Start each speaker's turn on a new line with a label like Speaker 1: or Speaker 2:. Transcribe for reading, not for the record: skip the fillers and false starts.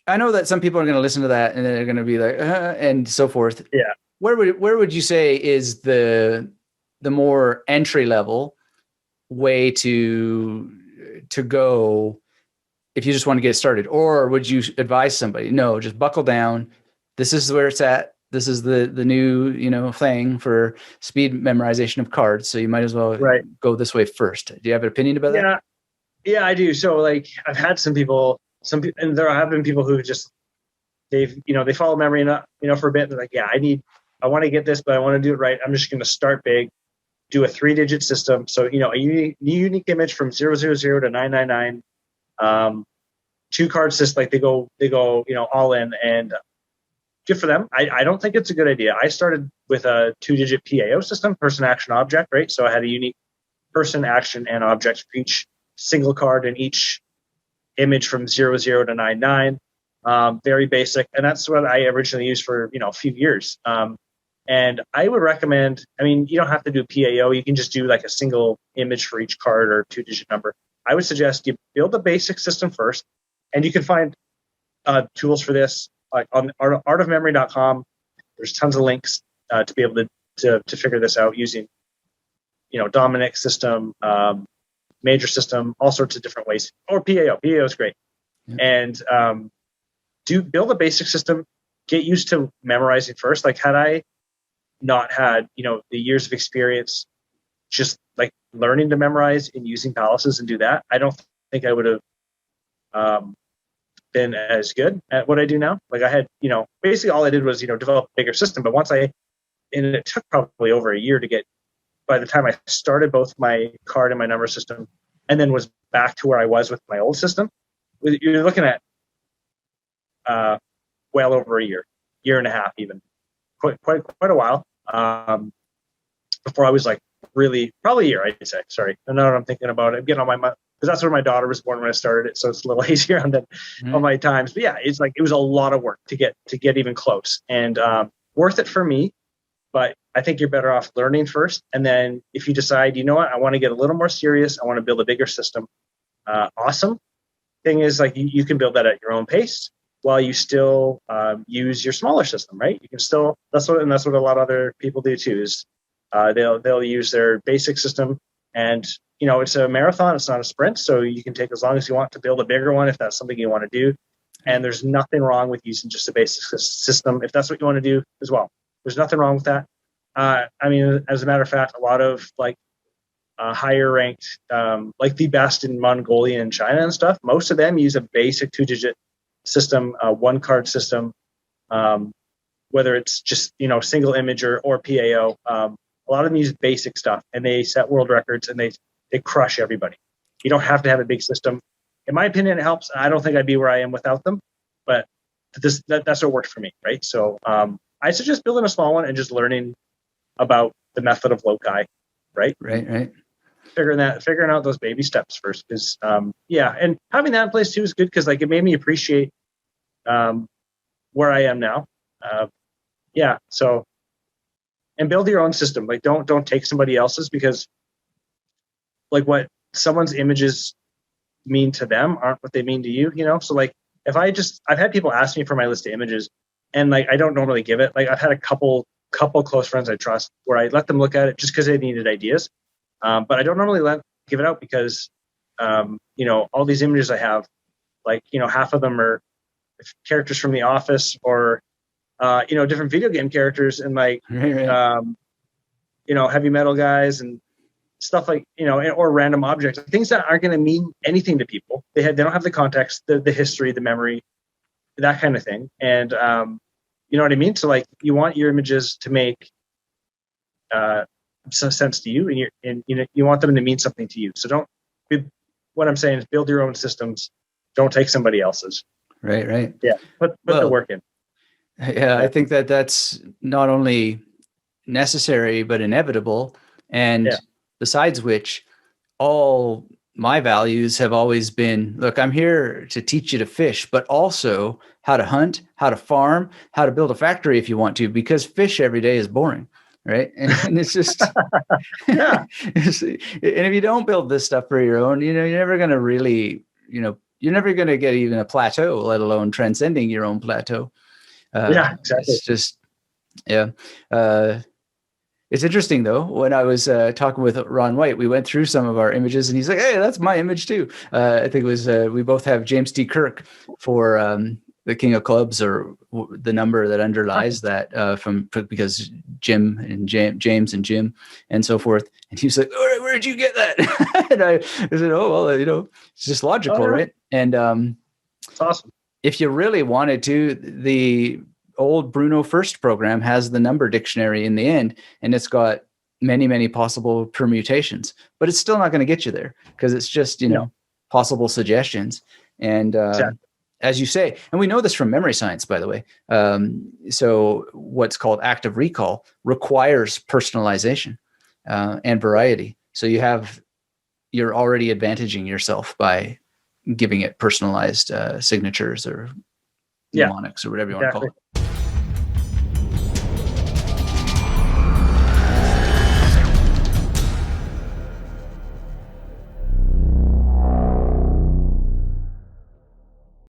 Speaker 1: I know that some people are going to listen to that and they're going to be like, and so forth.
Speaker 2: Yeah.
Speaker 1: Where would you say is the more entry level way to go if you just want to get started? Or would you advise somebody, no, just buckle down. This is where it's at. This is the new, thing for speed memorization of cards. So you might as well
Speaker 2: Right.
Speaker 1: go this way first. Do you have an opinion about that?
Speaker 2: Yeah, I do. So like I've had some people, and there have been people who just, they follow memory enough, for a bit. They're like, yeah, I want to get this, but I want to do it right. I'm just going to start big, do a 3-digit system. So, a unique image from 000 to 999, 2-card system. Like they go, all in, and good for them. I don't think it's a good idea. I started with a 2-digit PAO system, person, action, object, right? So I had a unique person, action, and object for each single card in each image from 00 to 99. Very basic. And that's what I originally used for, a few years. And I would recommend, you don't have to do PAO. You can just do like a single image for each card or 2-digit number. I would suggest you build a basic system first, and you can find tools for this like on artofmemory.com. There's tons of links to be able to figure this out using, Dominic system, major system, all sorts of different ways, or PAO. PAO is great. Yeah. And build a basic system, get used to memorizing first. Like had I not had, the years of experience just like learning to memorize and using palaces and do that, I don't think I would have been as good at what I do now. Like I had, basically all I did was, develop a bigger system. But and it took probably over a year to get, by the time I started both my card and my number system, and then was back to where I was with my old system, you're looking at well over a year and a half, even quite a while, before I was like really, probably a year, I'd say. Sorry, I know what I'm thinking about it. I'm getting on my, because that's when my daughter was born when I started it, so it's a little easier on my times. But yeah, it's like it was a lot of work to get even close, and worth it for me. But I think you're better off learning first, and then if you decide, what, I want to get a little more serious, I want to build a bigger system. Awesome. Thing is, like you can build that at your own pace while you still use your smaller system, right? You can still, that's what a lot of other people do too, is they'll use their basic system, and it's a marathon, it's not a sprint, so you can take as long as you want to build a bigger one if that's something you want to do. And there's nothing wrong with using just a basic system if that's what you want to do as well. There's nothing wrong with that. As a matter of fact, a lot of like higher ranked, like the best in Mongolia and China and stuff, most of them use a basic 2-digit system, 1-card system, whether it's just, single image or PAO. A lot of them use basic stuff, and they set world records, and they crush everybody. You don't have to have a big system. In my opinion, it helps. I don't think I'd be where I am without them, but that's what worked for me, right? So I suggest building a small one and just learning about the method of loci, right?
Speaker 1: Right.
Speaker 2: Figuring out those baby steps first, because and having that in place too is good, because like it made me appreciate where I am now. So, and build your own system. Like don't take somebody else's, because like what someone's images mean to them aren't what they mean to you, So like if I've had people ask me for my list of images, and like I don't normally give it. Like I've had a couple close friends I trust where I let them look at it just because they needed ideas. But I don't normally give it out, because all these images I have, like half of them are characters from The Office, or different video game characters, and like heavy metal guys and stuff, like or random objects, things that aren't going to mean anything to people. They don't have the context, the history, the memory, that kind of thing. And you know what I mean? So like you want your images to make some sense to you, and you want them to mean something to you. So what I'm saying is build your own systems. Don't take somebody else's.
Speaker 1: Right.
Speaker 2: Yeah. Put the work in.
Speaker 1: Yeah, I think that's not only necessary, but inevitable. And besides which, all my values have always been, look, I'm here to teach you to fish, but also how to hunt, how to farm, how to build a factory if you want to, because fish every day is boring. Right. And it's just, and if you don't build this stuff for your own, you're never going to really, you're never going to get even a plateau, let alone transcending your own plateau.
Speaker 2: Yeah, exactly.
Speaker 1: It's just, yeah. It's interesting though, when I was talking with Ron White, we went through some of our images and he's like, hey, that's my image too. I think it was, we both have James T. Kirk for the King of Clubs, or the number that underlies that because Jim and James and Jim and so forth. And he was like, all right, where did you get that? And I said, oh, well, it's just logical, right? And
Speaker 2: it's awesome.
Speaker 1: If you really wanted to, the old Bruno First program has the number dictionary in the end, and it's got many, many possible permutations, but it's still not going to get you there because it's just, possible suggestions. And
Speaker 2: Exactly.
Speaker 1: as you say, and we know this from memory science, by the way. So what's called active recall requires personalization and variety. So you're already advantaging yourself by giving it personalized signatures or mnemonics or whatever you want to call it.